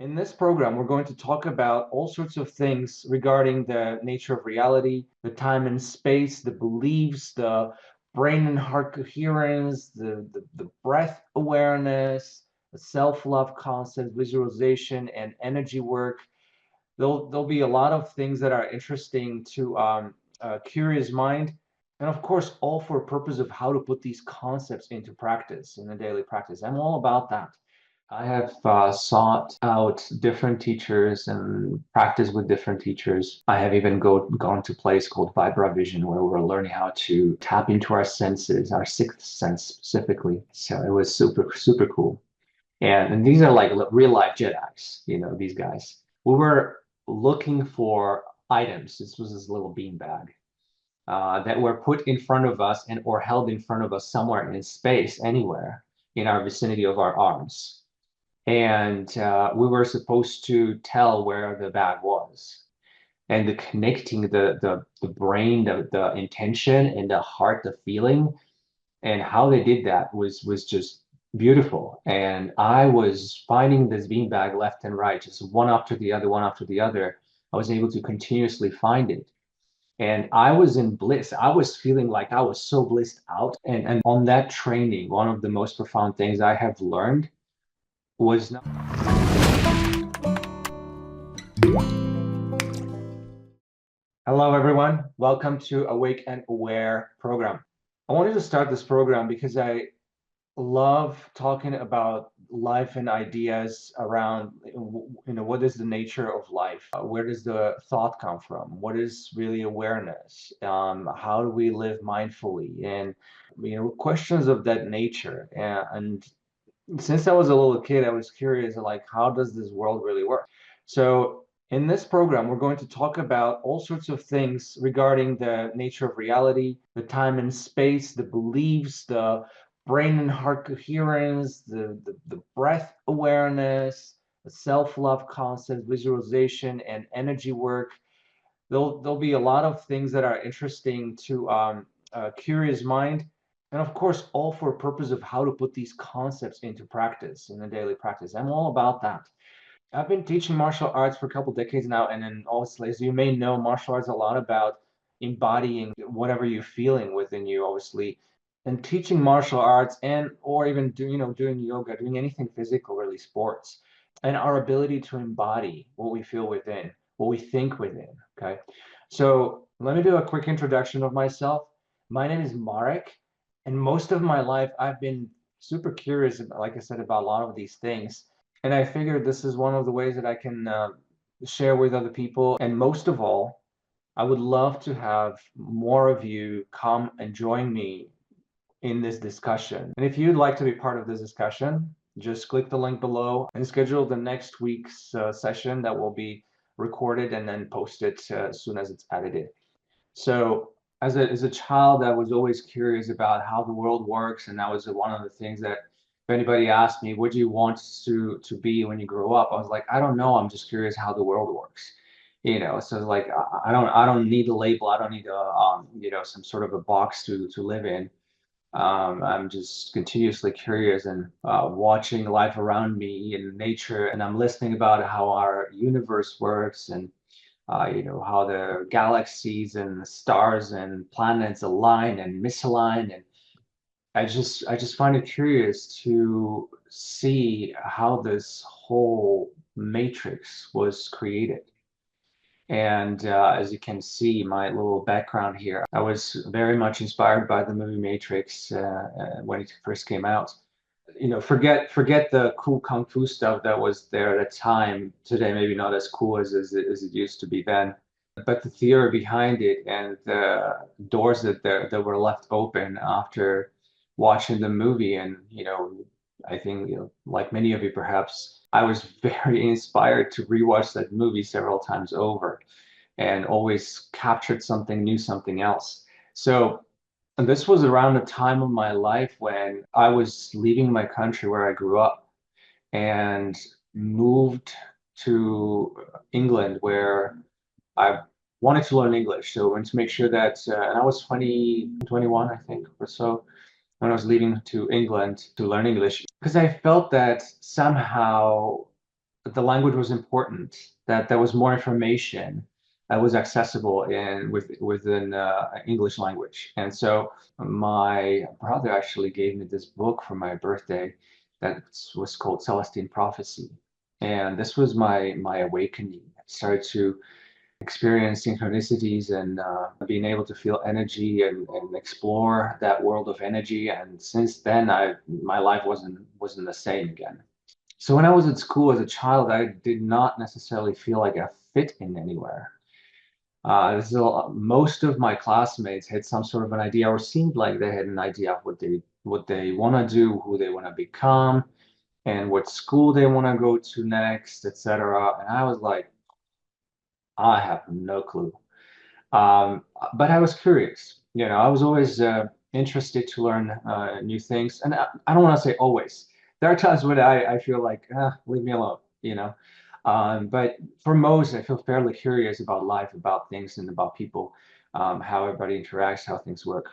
In this program, we're going to talk about all sorts of things regarding the nature of reality, the time and space, the beliefs, the brain and heart coherence, the breath awareness, the self-love concept, visualization, and energy work. There'll be a lot of things that are interesting to a curious mind. And of course, all for a purpose of how to put these concepts into practice, in the daily practice. I'm all about that. I have sought out different teachers and practiced with different teachers. I have even gone to a place called Vibra Vision where we're learning how to tap into our senses, our sixth sense specifically. So it was super, super cool. And these are like real life Jedi's, these guys. We were looking for items. This was this little beanbag that were put in front of us and or held in front of us somewhere in space, anywhere in our vicinity of our arms. And we were supposed to tell where the bag was. And the connecting the brain, the intention, and the heart, the feeling, and how they did that was just beautiful. And I was finding this beanbag left and right, just one after the other, one after the other. I was able to continuously find it. And I was in bliss. I was feeling like I was so blissed out. And on that training, one of the most profound things I have learned was not. Hello, everyone. Welcome to Awake and Aware program. I wanted to start this program because I love talking about life and ideas around, what is the nature of life? Where does the thought come from? What is really awareness? How do we live mindfully? And, questions of that nature. And since I was a little kid, I was curious, like, how does this world really work? So in this program, we're going to talk about all sorts of things regarding the nature of reality, the time and space, the beliefs, the brain and heart coherence, the breath awareness, the self-love concept, visualization, and energy work. There'll be a lot of things that are interesting to a curious mind. And of course, all for a purpose of how to put these concepts into practice, in the daily practice. I'm all about that. I've been teaching martial arts for a couple decades now, and then obviously, as you may know, martial arts is a lot about embodying whatever you're feeling within you, obviously. And teaching martial arts and or even doing yoga, doing anything physical, really sports, and our ability to embody what we feel within, what we think within. Okay. So let me do a quick introduction of myself. My name is Marek, and most of my life I've been super curious, like I said, about a lot of these things. And I figured this is one of the ways that I can share with other people. And most of all, I would love to have more of you come and join me in this discussion. And if you'd like to be part of this discussion, just click the link below and schedule the next week's session that will be recorded and then posted as soon as it's edited. So as a child, I was always curious about how the world works, and that was one of the things that if anybody asked me, what do you want to be when you grow up? I was like, I don't know. I'm just curious how the world works. So like I don't need a label. I don't need some sort of a box to live in. I'm just continuously curious and watching life around me in nature, and I'm listening about how our universe works and how the galaxies and the stars and planets align and misalign. And I just find it curious to see how this whole matrix was created. And as you can see, my little background here, I was very much inspired by the movie Matrix when it first came out. Forget the cool kung fu stuff that was there at the time. Today, maybe not as cool as it used to be then. But the theory behind it and the doors that were left open after watching the movie, and I think like many of you perhaps, I was very inspired to rewatch that movie several times over, and always captured something new, something else. So and this was around a time of my life when I was leaving my country where I grew up and moved to England, where I wanted to learn English. So I wanted to make sure that, and I was 20, 21, I think, or so, when I was leaving to England to learn English, because I felt that somehow the language was important, that there was more information that was accessible within English language. And so my brother actually gave me this book for my birthday that was called Celestine Prophecy. And this was my awakening. I started to experience synchronicities and being able to feel energy and explore that world of energy. And since then, I my life wasn't the same again. So when I was at school as a child, I did not necessarily feel like I fit in anywhere. Most of my classmates had some sort of an idea, or seemed like they had an idea of what they want to do, who they want to become, and what school they want to go to next, etc. And I was like, I have no clue. Um, but I was curious. I was always interested to learn new things. And I don't want to say always. There are times when I feel like, leave me alone. But for most, I feel fairly curious about life, about things, and about people, how everybody interacts, how things work.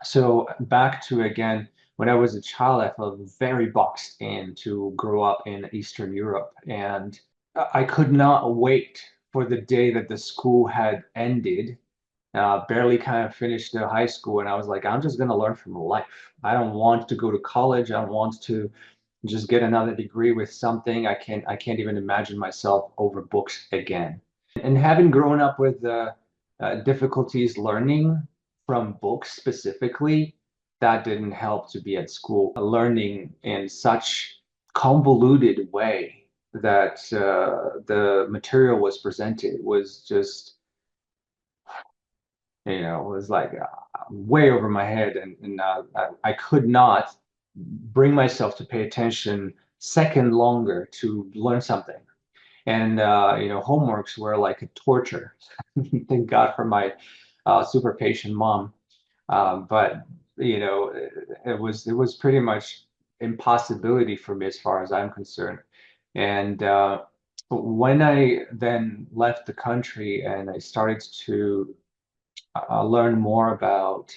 So back to again, when I was a child, I felt very boxed in to grow up in Eastern Europe. And I could not wait for the day that the school had ended, barely kind of finished the high school, and I was like, I'm just going to learn from life. I don't want to go to college. I don't want to just get another degree with something. I can't even imagine myself over books again. And having grown up with difficulties learning from books specifically, that didn't help to be at school learning in such convoluted way that the material was presented was just was like way over my head, and I could not bring myself to pay attention second longer to learn something. And homeworks were like a torture. Thank God for my super patient mom. But it was pretty much impossibility for me as far as I'm concerned. And when I then left the country and I started to learn more about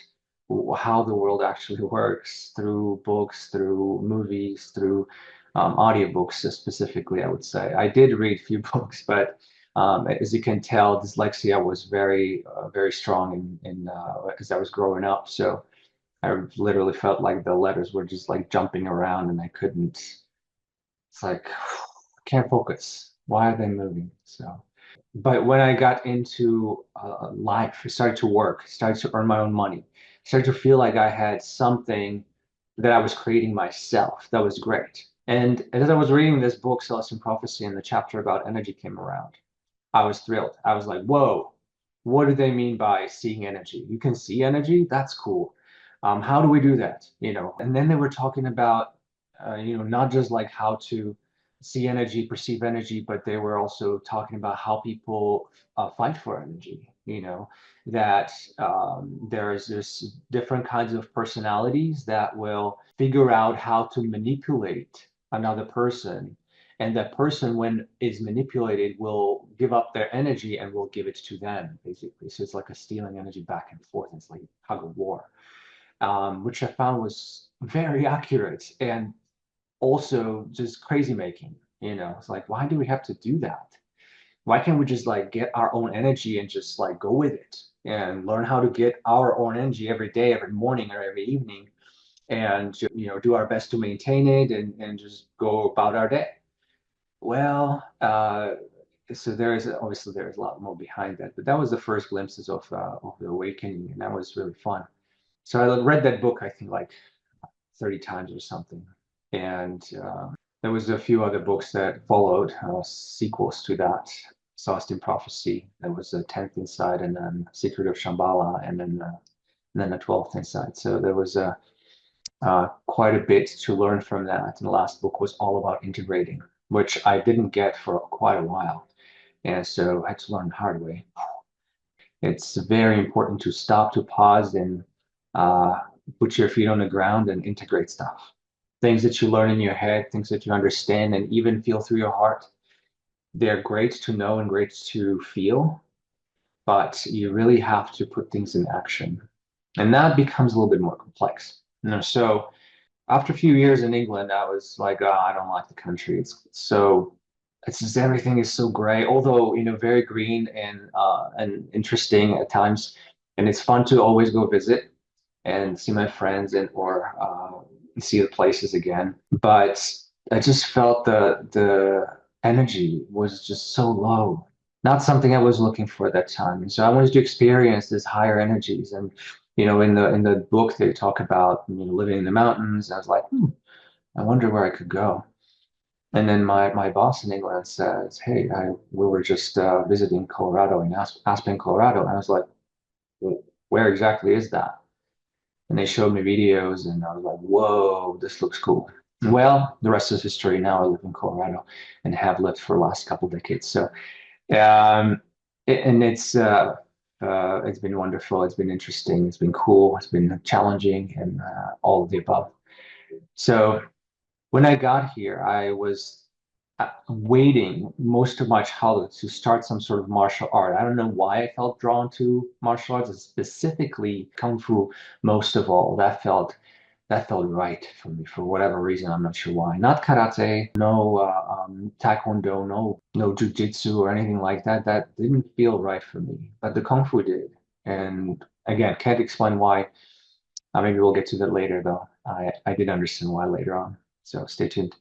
how the world actually works through books, through movies, through audiobooks specifically, I would say. I did read a few books, but as you can tell, dyslexia was very strong as I was growing up. So I literally felt like the letters were just like jumping around and I couldn't, it's like, I can't focus. Why are they moving? So. But when I got into life, I started to work, started to earn my own money, started to feel like I had something that I was creating myself. That was great. And as I was reading this book, Celestine Prophecy, and the chapter about energy came around, I was thrilled. I was like, whoa, what do they mean by seeing energy? You can see energy? That's cool. How do we do that? And then they were talking about, not just like how to see energy, perceive energy, but they were also talking about how people fight for energy. That there's this different kinds of personalities that will figure out how to manipulate another person, and that person, when is manipulated, will give up their energy and will give it to them, basically. So it's like a stealing energy back and forth. It's like tug of war, which I found was very accurate and also just crazy making. It's like, why do we have to do that? Why can't we just like get our own energy and just like go with it and learn how to get our own energy every day, every morning, or every evening, and do our best to maintain it and just go about our day. Well, so there's a lot more behind that, but that was the first glimpses of the awakening, and that was really fun. So I read that book, I think, like 30 times or something, and there was a few other books that followed, sequels to that. Celestine Prophecy, there was a 10th Inside, and then Secret of Shambhala, and then the 12th Inside. So there was quite a bit to learn from that. And the last book was all about integrating, which I didn't get for quite a while. And so I had to learn the hard way. It's very important to stop, to pause, and uh, put your feet on the ground and integrate stuff. Things that you learn in your head, things that you understand and even feel through your heart, they're great to know and great to feel, but you really have to put things in action. And that becomes a little bit more complex. So after a few years in England, I was like, oh, I don't like the country. It's so it's just everything is so gray, although very green and interesting at times. And it's fun to always go visit and see my friends and or see the places again. But I just felt the energy was just so low. Not something I was looking for at that time. And so I wanted to experience this higher energies. And in the book they talk about living in the mountains. I was like, I wonder where I could go. And then my boss in England says, "Hey, we were just visiting Colorado in Aspen, Colorado." And I was like, Where exactly is that?" And they showed me videos, and I was like, "Whoa, this looks cool." Well, the rest is history. Now I live in Colorado and have lived for the last couple decades. So, and it's been wonderful. It's been interesting. It's been cool. It's been challenging, and all of the above. So when I got here, I was waiting most of my childhood to start some sort of martial art. I don't know why I felt drawn to martial arts, specifically Kung Fu most of all. That felt right for me for whatever reason. I'm not sure why. Not karate, no taekwondo, no jujitsu or anything like that. That didn't feel right for me, but the Kung Fu did. And again, can't explain why. Maybe we'll get to that later, though. I did understand why later on. So stay tuned.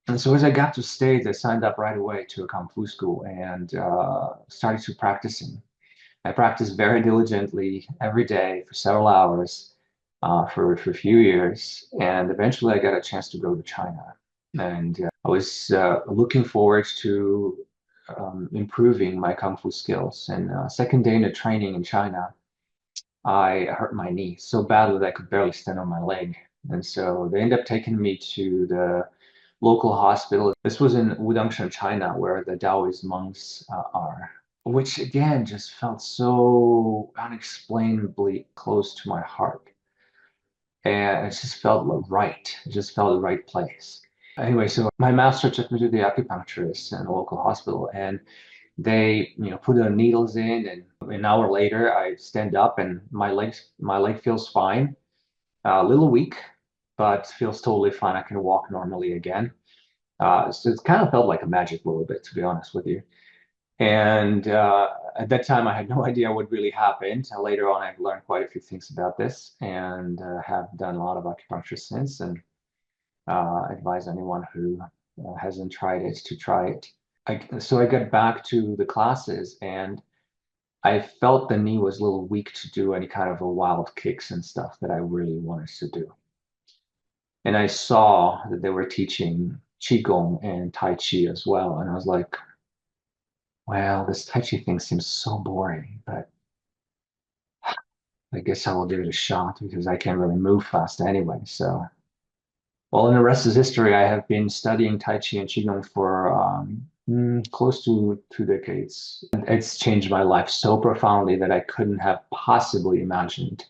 And so as I got to States, I signed up right away to a Kung Fu school and started to practicing. I practiced very diligently every day for several hours for a few years. And eventually I got a chance to go to China. And I was looking forward to improving my Kung Fu skills. And second day in the training in China, I hurt my knee so badly that I could barely stand on my leg. And so they ended up taking me to the local hospital. This was in Wudangshan, China, where the Taoist monks are, which again just felt so unexplainably close to my heart. And it just felt right. It just felt the right place. Anyway, so my master took me to the acupuncturist in a local hospital, and they, put the needles in, and an hour later, I stand up, and my leg feels fine. A little weak, but feels totally fine. I can walk normally again. So it kind of felt like a magic a little bit, to be honest with you. And at that time, I had no idea what really happened. Later on, I've learned quite a few things about this and have done a lot of acupuncture since, and advise anyone who hasn't tried it to try it. So I got back to the classes, and I felt the knee was a little weak to do any kind of a wild kicks and stuff that I really wanted to do. And I saw that they were teaching Qigong and Tai Chi as well. And I was like, well, this Tai Chi thing seems so boring, but I guess I will give it a shot because I can't really move fast anyway. So, well, and the rest is history. I have been studying Tai Chi and Qigong for close to 2 decades. It's changed my life so profoundly that I couldn't have possibly imagined.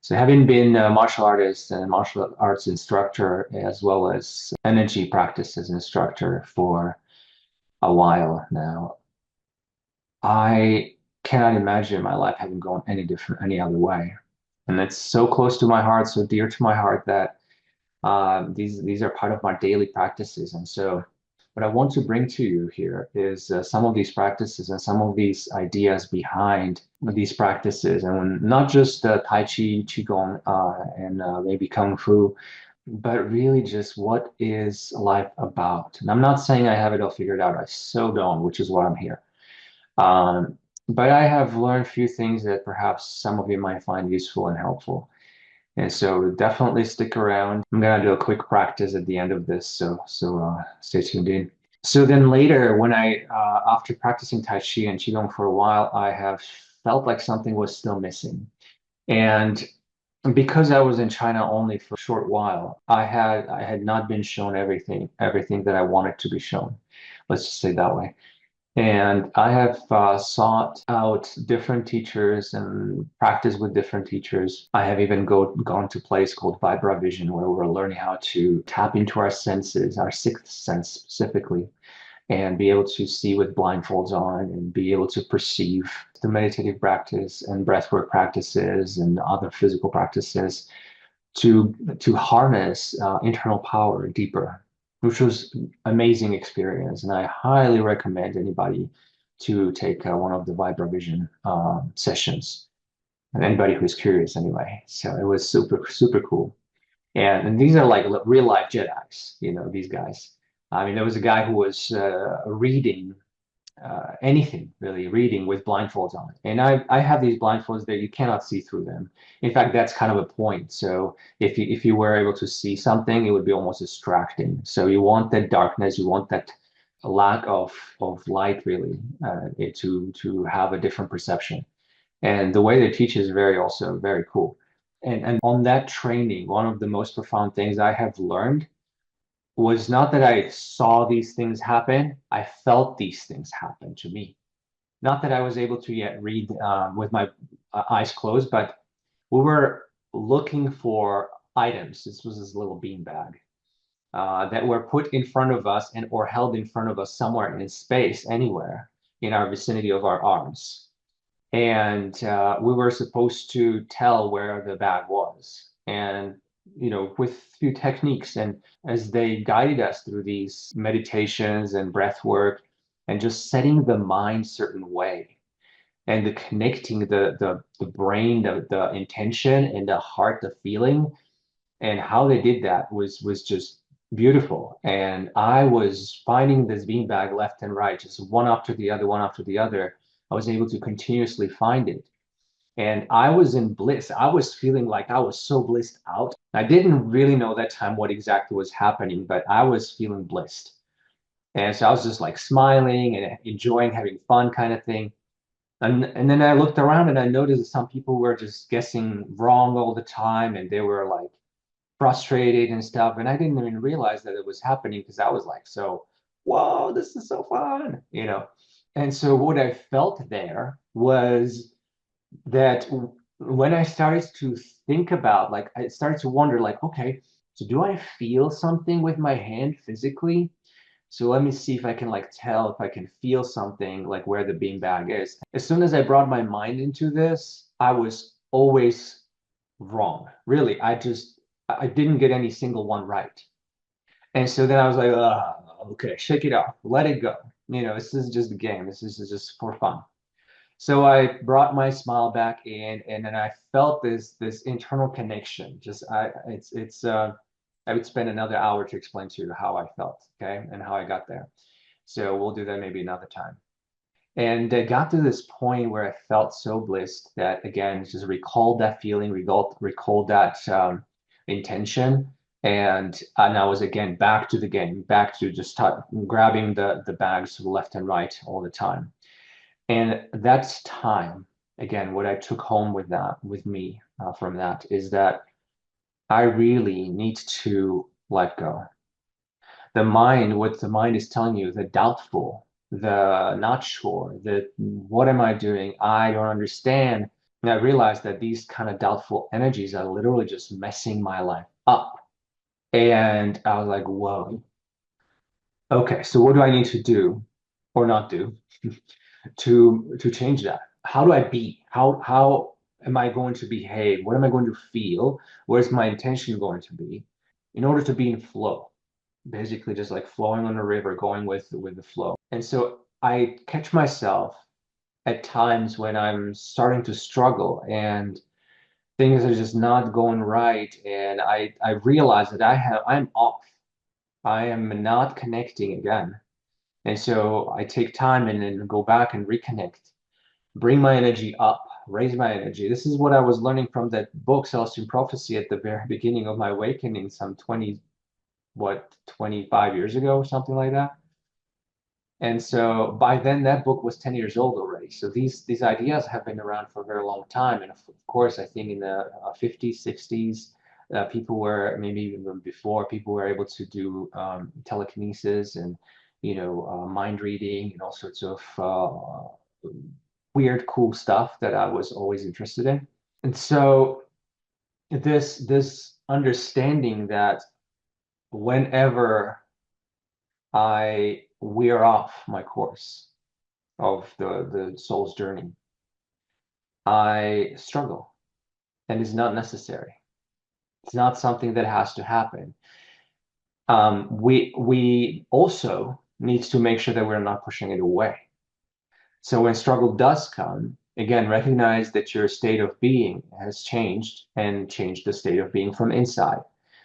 So, having been a martial artist and martial arts instructor, as well as energy practices instructor for a while now, I cannot imagine my life having gone any different, any other way. And it's so close to my heart, so dear to my heart that these are part of my daily practices. And so, what I want to bring to you here is some of these practices and some of these ideas behind these practices, and not just Tai Chi, Qigong, and maybe Kung Fu, but really just what is life about. And I'm not saying I have it all figured out. I so don't, which is why I'm here. Um, but I have learned a few things that perhaps some of you might find useful and helpful. And so definitely stick around. I'm gonna do a quick practice at the end of this, so stay tuned in. So then later, when after practicing Tai Chi and Qigong for a while, I have felt like something was still missing. And because I was in China only for a short while, I had not been shown everything that I wanted to be shown. Let's just say it that way. And I have sought out different teachers and practiced with different teachers. I have even gone to a place called Vibra Vision, where we're learning how to tap into our senses, our sixth sense specifically, and be able to see with blindfolds on and be able to perceive the meditative practice and breathwork practices and other physical practices to harness internal power deeper. which was amazing experience. And I highly recommend anybody to take one of the Vibravision sessions, and anybody who's curious anyway. So it was super, super cool. And these are like real life Jedi's, these guys. I mean, there was a guy who was reading anything really, reading with blindfolds on. And I have these blindfolds that you cannot see through them. In fact, that's kind of a point. So if you were able to see something, it would be almost distracting. So you want that darkness, you want that lack of light really to have a different perception. And the way they teach is very cool. And on that training, one of the most profound things I have learned was not that I saw these things happen, I felt these things happen to me. Not that I was able to yet read with my eyes closed, but we were looking for items. This was this little beanbag that were put in front of us and or held in front of us somewhere in space, anywhere in our vicinity of our arms. And we were supposed to tell where the bag was. And with few techniques, and as they guided us through these meditations and breath work and just setting the mind certain way and the connecting the brain, the intention, and the heart, the feeling, and how they did that was just beautiful. And I was finding this beanbag left and right, just one after the other, one after the other. I was able to continuously find it. And I was in bliss. I was feeling like I was so blissed out. I didn't really know that time what exactly was happening, but I was feeling blissed. And so I was just like smiling and enjoying having fun kind of thing. And then I looked around and I noticed that some people were just guessing wrong all the time and they were like frustrated and stuff. And I didn't even realize that it was happening because I was like, so, whoa, this is so fun. And so what I felt there was that when I started to think about, like, I started to wonder, like, okay, so do I feel something with my hand physically? So let me see if I can like tell if I can feel something like where the beanbag is. As soon as I brought my mind into this, I was always wrong. Really, I didn't get any single one right. And so then I was like, okay, shake it off, let it go. This is just a game. This is just for fun. So I brought my smile back in, and then I felt this internal connection. Just I would spend another hour to explain to you how I felt, okay, and how I got there. So we'll do that maybe another time. And I got to this point where I felt so blissed that again, just recalled that feeling, recalled that intention, and I was again back to the game, back to just grabbing the bags left and right all the time. And that's time. Again, what I took home with me from that is that I really need to let go. What the mind is telling you, the doubtful, the not sure, the what am I doing? I don't understand. And I realized that these kind of doubtful energies are literally just messing my life up. And I was like, whoa, okay, so what do I need to do or not do to change that? How do I be? How am I going to behave? What am I going to feel? Where's my intention going to be in order to be in flow? Basically, just like flowing on a river, going with the flow. And so I catch myself at times when I'm starting to struggle and things are just not going right, and I realize that I'm off. I am not connecting again. And so I take time and then go back and reconnect, bring my energy up, raise my energy. This is what I was learning from that book, Celestial Prophecy, at the very beginning of my awakening, some 25 years ago or something like that. And so by then, that book was 10 years old already. So these ideas have been around for a very long time. And of course, I think in the 50s, 60s, people were, maybe even before, people were able to do telekinesis and, mind reading and all sorts of weird, cool stuff that I was always interested in. And so this understanding that whenever I wear off my course of the soul's journey, I struggle, and it's not necessary. It's not something that has to happen. we also need to make sure that we're not pushing it away. So when struggle does come, again, recognize that your state of being has changed and change the state of being from inside.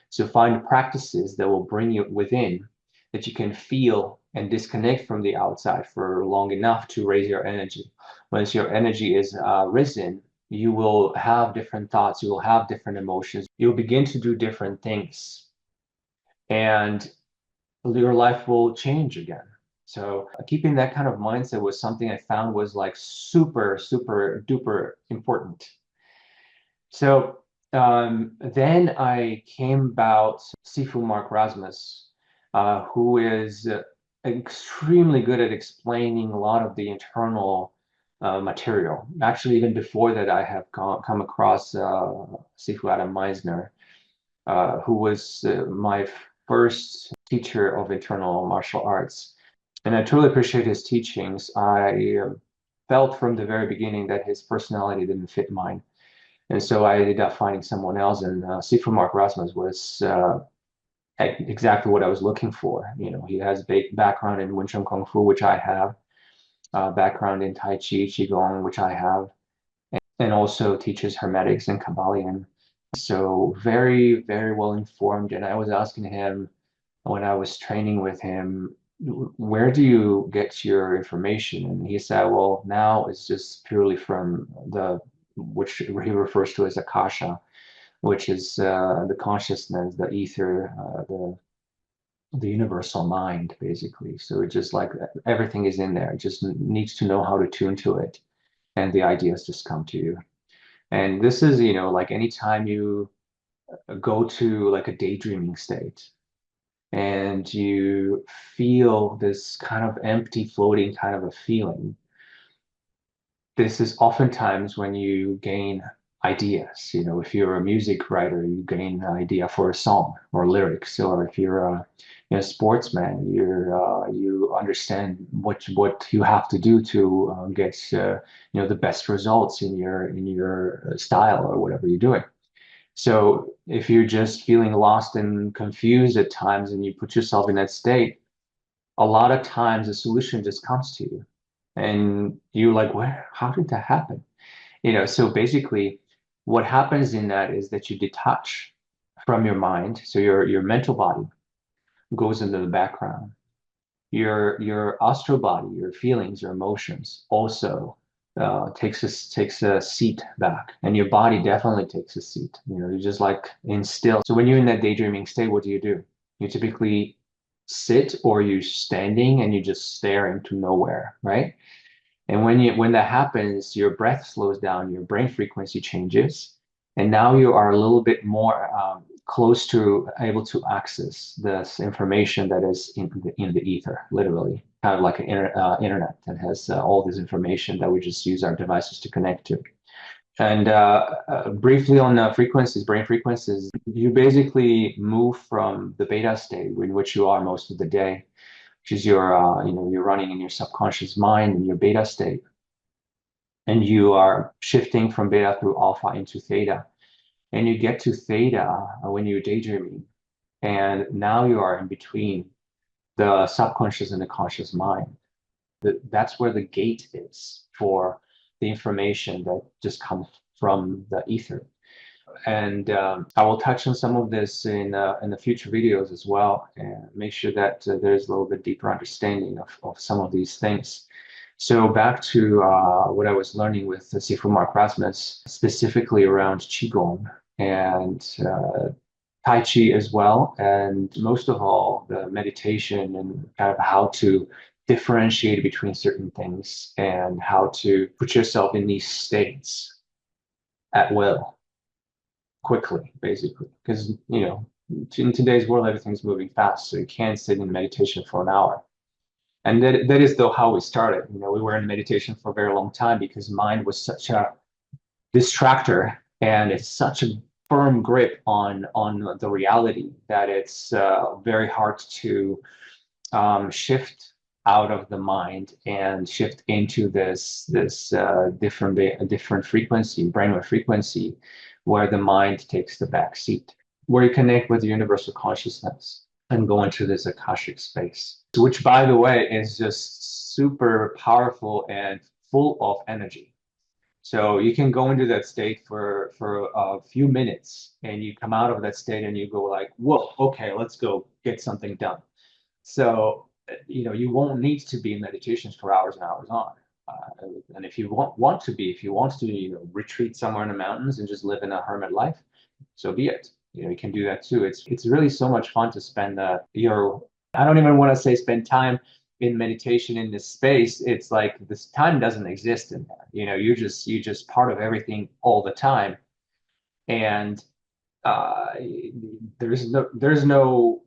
So find practices that will bring you within, that you can feel and disconnect from the outside for long enough to raise your energy. Once your energy is risen, you will have different thoughts, you will have different emotions, you'll begin to do different things, and your life will change again. So keeping that kind of mindset was something I found was like super, super duper important. So then I came about Sifu Mark Rasmus, who is extremely good at explaining a lot of the internal material. Actually, even before that, I have come across Sifu Adam Meisner, who was my first teacher of internal martial arts. And I truly appreciate his teachings. I felt from the very beginning that his personality didn't fit mine. And so I ended up finding someone else, and Sifu Mark Rasmus was exactly what I was looking for. You know, he has a background in Wing Chun Kung Fu, which I have, background in Tai Chi, Qigong, which I have, and also teaches Hermetics and Kabbalion. So very, very well informed. And I was asking him when I was training with him, where do you get your information? And he said, well, now it's just purely from which he refers to as Akasha, which is the consciousness, the ether, the universal mind, basically. So it's just like everything is in there. It just needs to know how to tune to it, and the ideas just come to you. And this is, like anytime you go to like a daydreaming state and you feel this kind of empty, floating kind of a feeling, this is oftentimes when you gain ideas. If you're a music writer, you gain an idea for a song or lyrics, or if you're sportsman, you understand what you have to do to get the best results in your style or whatever you're doing. So if you're just feeling lost and confused at times and you put yourself in that state, a lot of times the solution just comes to you. And you're like, where, how did that happen? So basically what happens in that is that you detach from your mind. So your mental body goes into the background. Your astral body, your feelings, your emotions also takes a seat back, and your body definitely takes a seat. You're just like in still. So when you're in that daydreaming state, what do? You typically sit, or you're standing and you just stare into nowhere, right? And when that happens, your breath slows down, your brain frequency changes, and now you are a little bit more close to able to access this information that is in the ether, literally, kind of like an internet that has all this information that we just use our devices to connect to. And briefly on frequencies, brain frequencies, you basically move from the beta state in which you are most of the day, which is you're running in your subconscious mind in your beta state, and you are shifting from beta through alpha into theta, and you get to theta when you're daydreaming, and now you are in between the subconscious and the conscious mind. That's where the gate is for the information that just comes from the ether. And I will touch on some of this in the future videos as well, and make sure that there's a little bit deeper understanding of some of these things. So back to what I was learning with Sifu Mark Rasmus, specifically around Qigong and Tai Chi as well, and most of all, the meditation and kind of how to differentiate between certain things and how to put yourself in these states at will, quickly, basically. Because, in today's world, everything's moving fast, so you can't sit in meditation for an hour. And that is though how we started. We were in meditation for a very long time because mind was such a distractor, and it's such a firm grip on the reality that it's very hard to shift out of the mind and shift into this different frequency, brainwave frequency, where the mind takes the back seat, where you connect with the universal consciousness. and go into this Akashic space, which, by the way, is just super powerful and full of energy. So you can go into that state for a few minutes, and you come out of that state and you go like, whoa, okay, let's go get something done. So you won't need to be in meditations for hours and hours on. And if you want to be, if you want to, retreat somewhere in the mountains and just live in a hermit life, so be it. You can do that too. It's really so much fun to spend your. I don't even want to say spend time in meditation in this space. It's like this time doesn't exist in there. You just part of everything all the time, and uh, there's no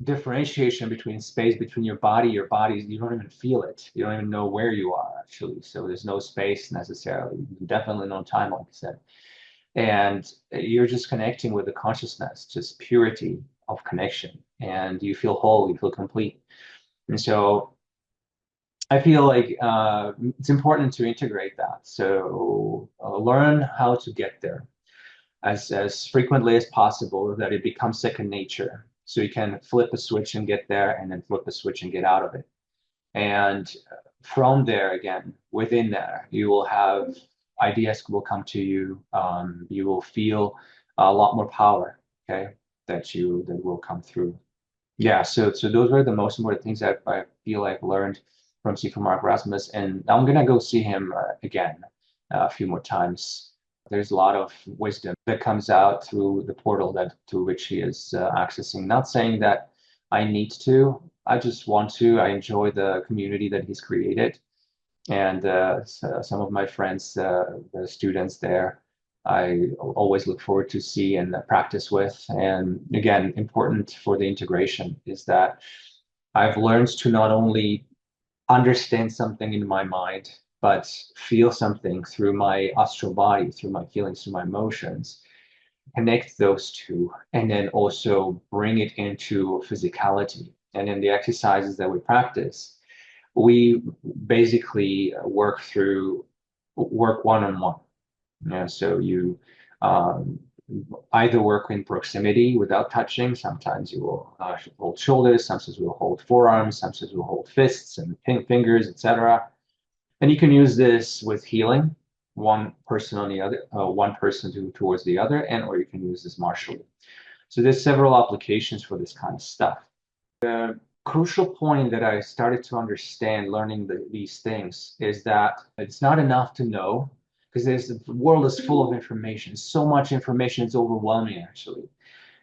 differentiation between space between your bodies. You don't even feel it. You don't even know where you are actually. So there's no space necessarily. Definitely no time, like I said. And you're just connecting with the consciousness, just purity of connection, and you feel whole, you feel complete. And so I feel like it's important to integrate that. So learn how to get there as frequently as possible, that it becomes second nature. So you can flip a switch and get there, and then flip a switch and get out of it. And from there, again, within there, you will have ideas will come to you. You will feel a lot more power, okay, that will come through. Yeah, so those were the most important things that I feel I've learned from Sefer Mark Rasmus, and I'm gonna go see him again a few more times. There's a lot of wisdom that comes out through the portal that through which he is accessing. Not saying that I need to, I just want to. I enjoy the community that he's created, and some of my friends, the students there, I always look forward to see and practice with. And again, important for the integration is that I've learned to not only understand something in my mind, but feel something through my astral body, through my feelings, through my emotions, connect those two, and then also bring it into physicality. And in the exercises that we practice, we basically work one-on-one. So you um, either work in proximity without touching. Sometimes you will hold shoulders, sometimes we'll hold forearms, sometimes we'll hold fists and fingers, etc. And you can use this with healing, one person on the other, one person towards the other, and or you can use this martially. So there's several applications for this kind of stuff. The crucial point that I started to understand learning these things is that it's not enough to know, because the world is full of information. So much information, it's overwhelming actually.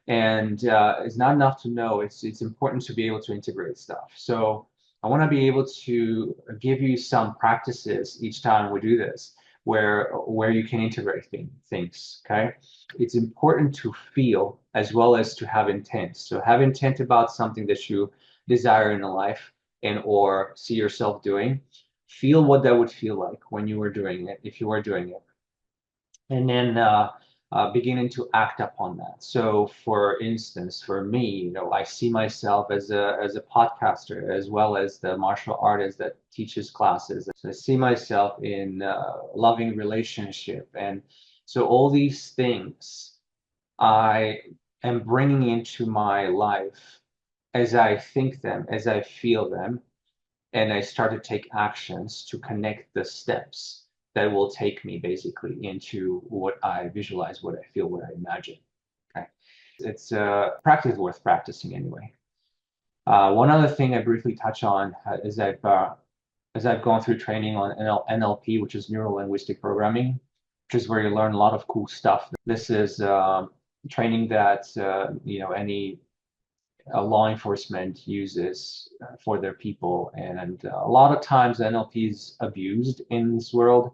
And it's not enough to know. It's important to be able to integrate stuff. So I want to be able to give you some practices each time we do this, where you can integrate things. Okay, it's important to feel as well as to have intent. So have intent about something that you desire in a life and or see yourself doing. Feel what that would feel like when you were doing it, if you were doing it, and then beginning to act upon that. So, for instance, for me, I see myself as a podcaster as well as the martial artist that teaches classes. So I see myself in loving relationship, and so all these things I am bringing into my life as I think them, as I feel them, and I start to take actions to connect the steps that will take me basically into what I visualize, what I feel, what I imagine. Okay, it's a practice worth practicing anyway. One other thing I briefly touch on is as I've gone through training on NLP, which is neuro linguistic programming, which is where you learn a lot of cool stuff. This is training that any law enforcement uses for their people. And a lot of times NLP is abused in this world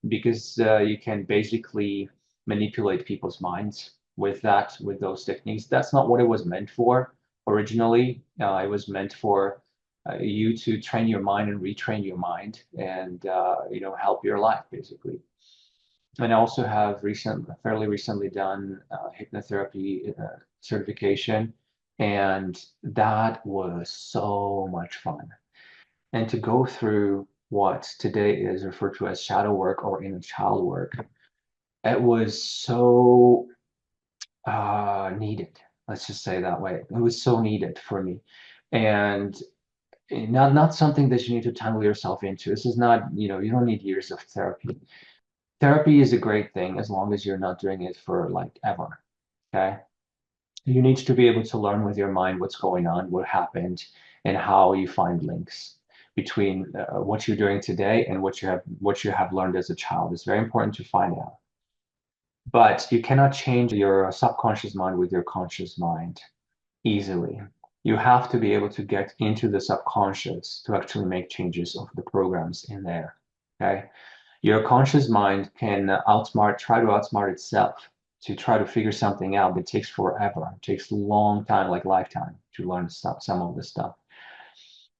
because you can basically manipulate people's minds with those techniques. That's not what it was meant for originally. It was meant for you to train your mind and retrain your mind and help your life basically. And I also have fairly recently done hypnotherapy certification, and that was so much fun. And to go through what today is referred to as shadow work or inner child work, it was so needed. Let's just say it that way. It was so needed for me. And not something that you need to tangle yourself into. This is not, you don't need years of therapy. Therapy is a great thing as long as you're not doing it for like ever. Okay. You need to be able to learn with your mind what's going on, what happened, and how you find links between what you're doing today and what you have learned as a child. It's very important to find out. But you cannot change your subconscious mind with your conscious mind easily. You have to be able to get into the subconscious to actually make changes of the programs in there. Okay. Your conscious mind can try to outsmart itself to try to figure something out, but it takes forever. It takes a long time, like lifetime, to learn some of this stuff.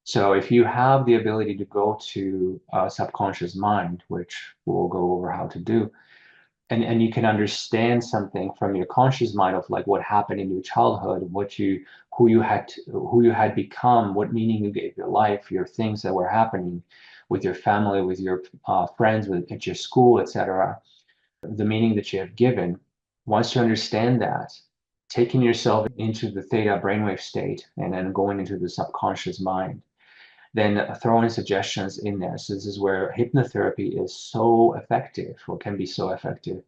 So if you have the ability to go to a subconscious mind, which we'll go over how to do, and you can understand something from your conscious mind of like what happened in your childhood, who you had become, what meaning you gave your life, your things that were happening with your family, with your friends, at your school, etc. The meaning that you have given. Once you understand that, taking yourself into the theta brainwave state and then going into the subconscious mind, then throwing suggestions in there. So this is where hypnotherapy is so effective, or can be so effective,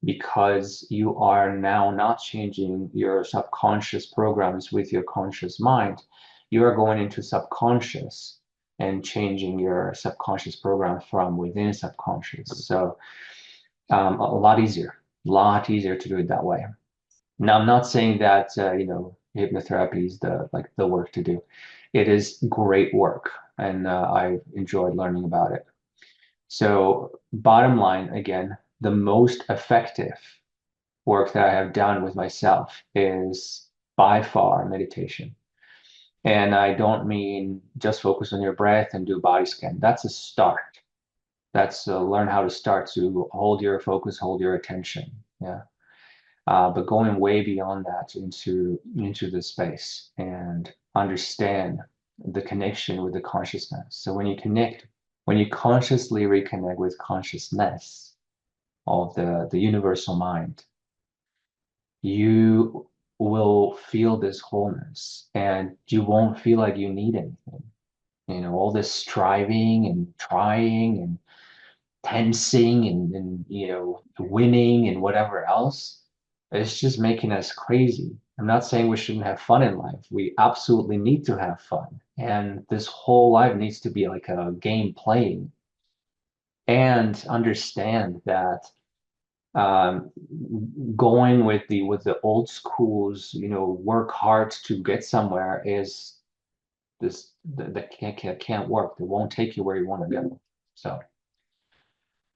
because you are now not changing your subconscious programs with your conscious mind. You are going into subconscious and changing your subconscious program from within subconscious. So a lot easier to do it that way. Now, I'm not saying that hypnotherapy is the work to do. It is great work, and I enjoyed learning about it. So, bottom line, again, the most effective work that I have done with myself is by far meditation. And I don't mean just focus on your breath and do body scan. That's a start. That's learn how to start to hold your focus, hold your attention. Yeah. But going way beyond that into the space and understand the connection with the consciousness. So when you consciously reconnect with consciousness of the universal mind, you will feel this wholeness and you won't feel like you need anything. All this striving and trying and tensing and winning and whatever else, it's just making us crazy. I'm not saying we shouldn't have fun in life. We absolutely need to have fun. And this whole life needs to be like a game playing, and understand that um, going with the old schools, work hard to get somewhere is that can't work. It won't take you where you want to go. So,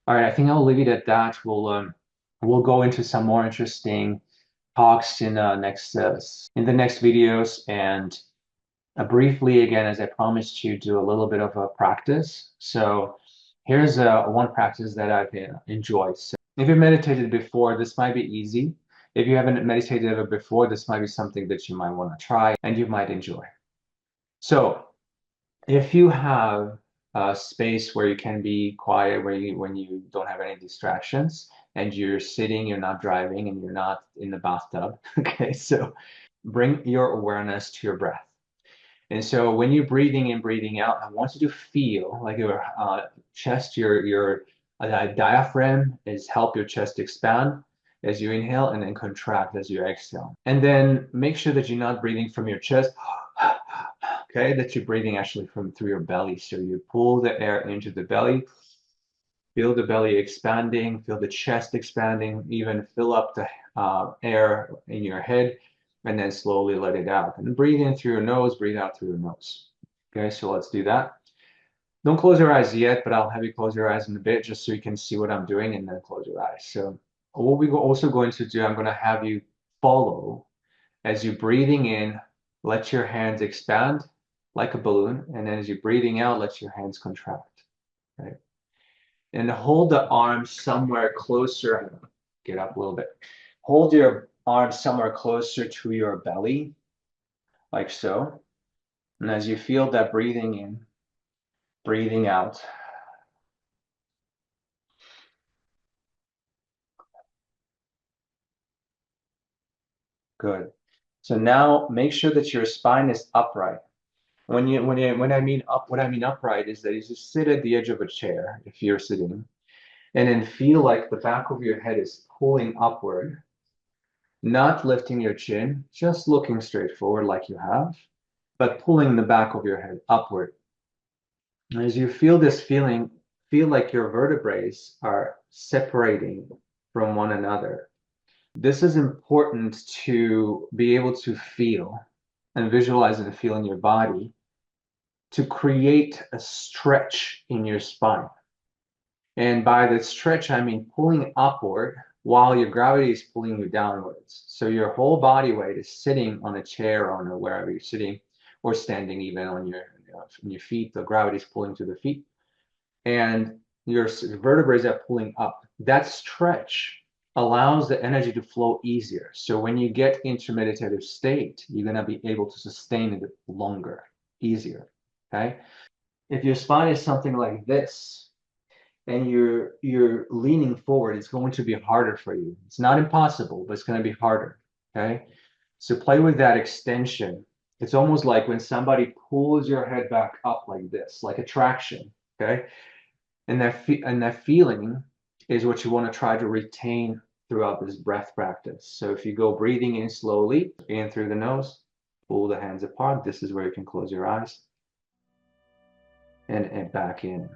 all right, I think I'll leave it at that. We'll go into some more interesting talks in the next videos, and briefly again, as I promised you, do a little bit of a practice. So here's one practice that I've enjoyed. So if you meditated before, this might be easy. If you haven't meditated ever before, this might be something that you might want to try and you might enjoy. So if you have a space where you can be quiet, when you don't have any distractions, and you're sitting, you're not driving, and you're not in the bathtub, okay, so bring your awareness to your breath. And so when you're breathing in, breathing out, I want you to feel like your chest, your diaphragm is help your chest expand as you inhale, and then contract as you exhale. And then make sure that you're not breathing from your chest, okay, that you're breathing actually from through your belly. So you pull the air into the belly, feel the belly expanding, feel the chest expanding, even fill up the air in your head, and then slowly let it out. And breathe in through your nose, breathe out through your nose. Okay, so let's do that. Don't close your eyes yet, but I'll have you close your eyes in a bit just so you can see what I'm doing, and then close your eyes. So what we're also going to do, I'm going to have you follow as you're breathing in, let your hands expand like a balloon, and then as you're breathing out, let your hands contract. Right? And hold the arms somewhere closer. Get up a little bit. Hold your arms somewhere closer to your belly, like so. And as you feel that breathing in, breathing out, good. So now make sure that your spine is upright. When I mean upright is that you just sit at the edge of a chair if you're sitting, and then feel like the back of your head is pulling upward, not lifting your chin, just looking straight forward like you have, but pulling the back of your head upward. And as you feel this feeling, feel like your vertebrae are separating from one another. This is important to be able to feel and visualize and feel in your body to create a stretch in your spine. And by the stretch, I mean pulling upward while your gravity is pulling you downwards. So your whole body weight is sitting on a chair or wherever you're sitting, or standing even on your feet. The gravity is pulling to the feet, and your vertebrae are pulling up. That stretch allows the energy to flow easier. So when you get into meditative state, you're going to be able to sustain it longer, easier. Okay. If your spine is something like this, and you're leaning forward, it's going to be harder for you. It's not impossible, but it's going to be harder. Okay. So play with that extension. It's almost like when somebody pulls your head back up like this, like a traction. Okay. And that feeling is what you want to try to retain throughout this breath practice. So if you go breathing in slowly, in through the nose, pull the hands apart. This is where you can close your eyes. And back in.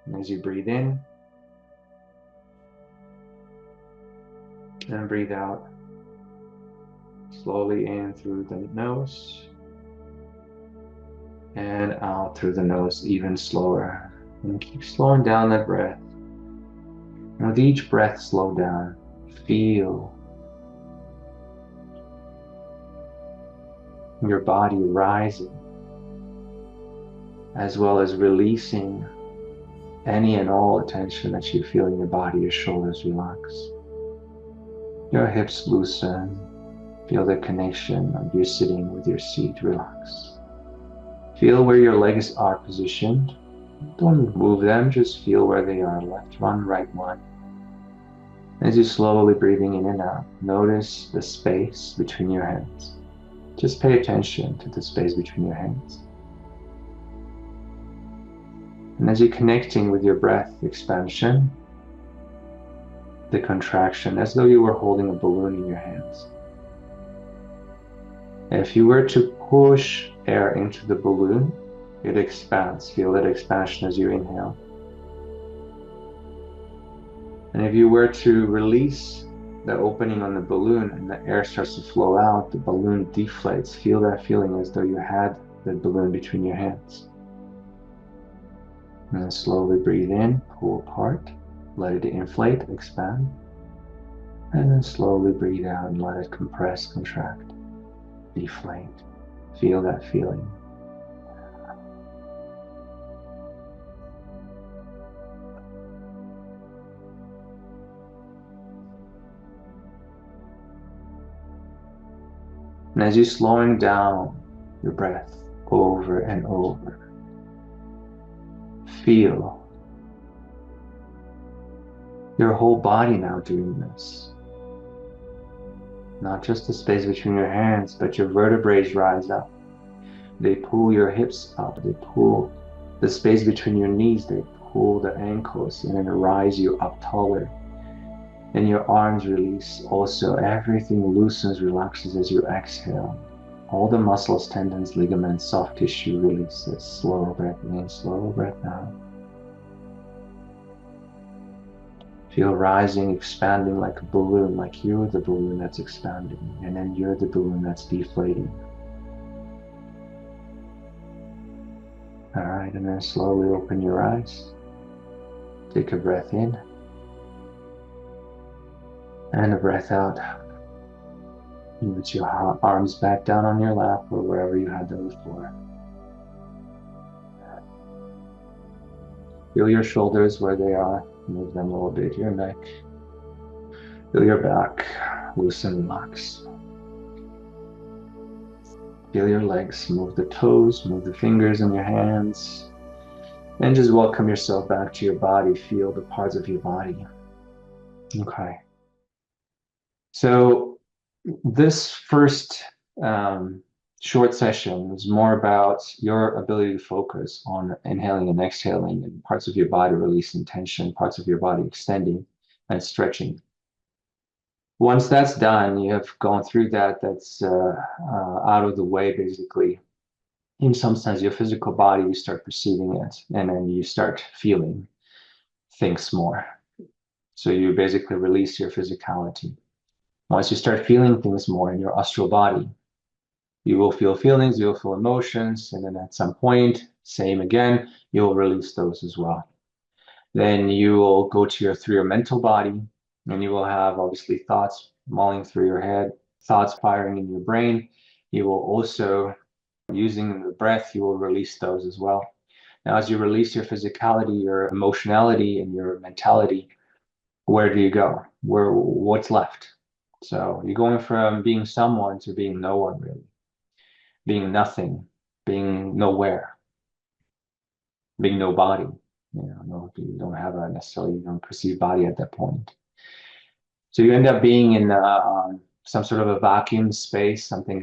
And as you breathe in, and breathe out, slowly in through the nose, and out through the nose, even slower. And keep slowing down that breath. And with each breath, slow down. Feel your body rising, as well as releasing any and all tension that you feel in your body. Your shoulders relax, your hips loosen, feel the connection of you sitting with your seat relax. Feel where your legs are positioned. Don't move them, just feel where they are, left one, right one. As you're slowly breathing in and out, notice the space between your hands. Just pay attention to the space between your hands. And as you're connecting with your breath, expansion, the contraction, as though you were holding a balloon in your hands. And if you were to push air into the balloon, it expands. Feel that expansion as you inhale. And if you were to release the opening on the balloon and the air starts to flow out, the balloon deflates. Feel that feeling as though you had the balloon between your hands. And then slowly breathe in, pull apart, let it inflate, expand. And then slowly breathe out and let it compress, contract, deflate. Feel that feeling. And as you're slowing down your breath over and over, feel your whole body now doing this. Not just the space between your hands, but your vertebrae rise up. They pull your hips up. They pull the space between your knees. They pull the ankles and then rise you up taller. And your arms release also. Everything loosens, relaxes as you exhale. All the muscles, tendons, ligaments, soft tissue releases. Slow breath in, slow breath out. Feel rising, expanding like a balloon, like you're the balloon that's expanding, and then you're the balloon that's deflating. All right, and then slowly open your eyes. Take a breath in. And a breath out. You put your arms back down on your lap or wherever you had them before. Feel your shoulders where they are. Move them a little bit. Your neck. Feel your back. Loosen, relax. Feel your legs. Move the toes. Move the fingers in your hands. And just welcome yourself back to your body. Feel the parts of your body. Okay. So this first short session is more about your ability to focus on inhaling and exhaling, and parts of your body releasing tension, parts of your body extending and stretching. Once that's done, you have gone through that, that's out of the way, basically. In some sense, your physical body, you start perceiving it, and then you start feeling things more. So you basically release your physicality. Once you start feeling things more in your astral body, you will feel feelings, you'll feel emotions, and then at some point, same again, you'll release those as well. Then you will go through your mental body, and you will have obviously thoughts mulling through your head, thoughts firing in your brain. You will also, using the breath, you will release those as well. Now, as you release your physicality, your emotionality, and your mentality, where do you go? What's left? So you're going from being someone to being no one, really, being nothing, being nowhere, being nobody. You don't have a necessarily, you don't perceive body at that point. So you end up being in some sort of a vacuum space, something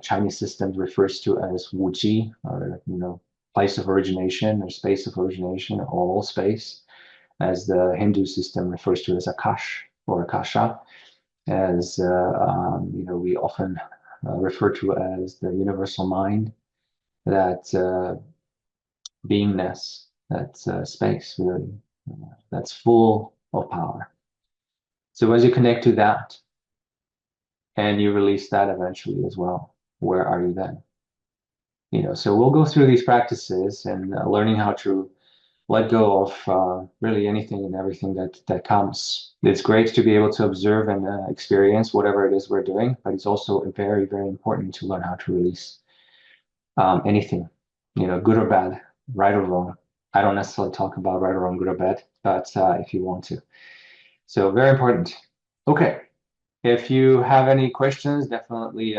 Chinese systems refers to as wuji, or place of origination or space of origination, or all space, as the Hindu system refers to as Akash or Akasha, as we often refer to as the universal mind, that beingness, that space, really, that's full of power. So as you connect to that and you release that eventually as well, where are you then? So we'll go through these practices and learning how to let go of really anything and everything that comes. It's great to be able to observe and experience whatever it is we're doing, but it's also very, very important to learn how to release anything, good or bad, right or wrong. I don't necessarily talk about right or wrong, good or bad, but if you want to. So very important. Okay. If you have any questions, definitely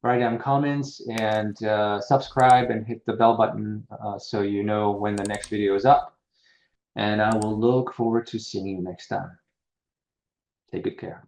write down comments and subscribe and hit the bell button so you know when the next video is up. And I will look forward to seeing you next time. Take good care.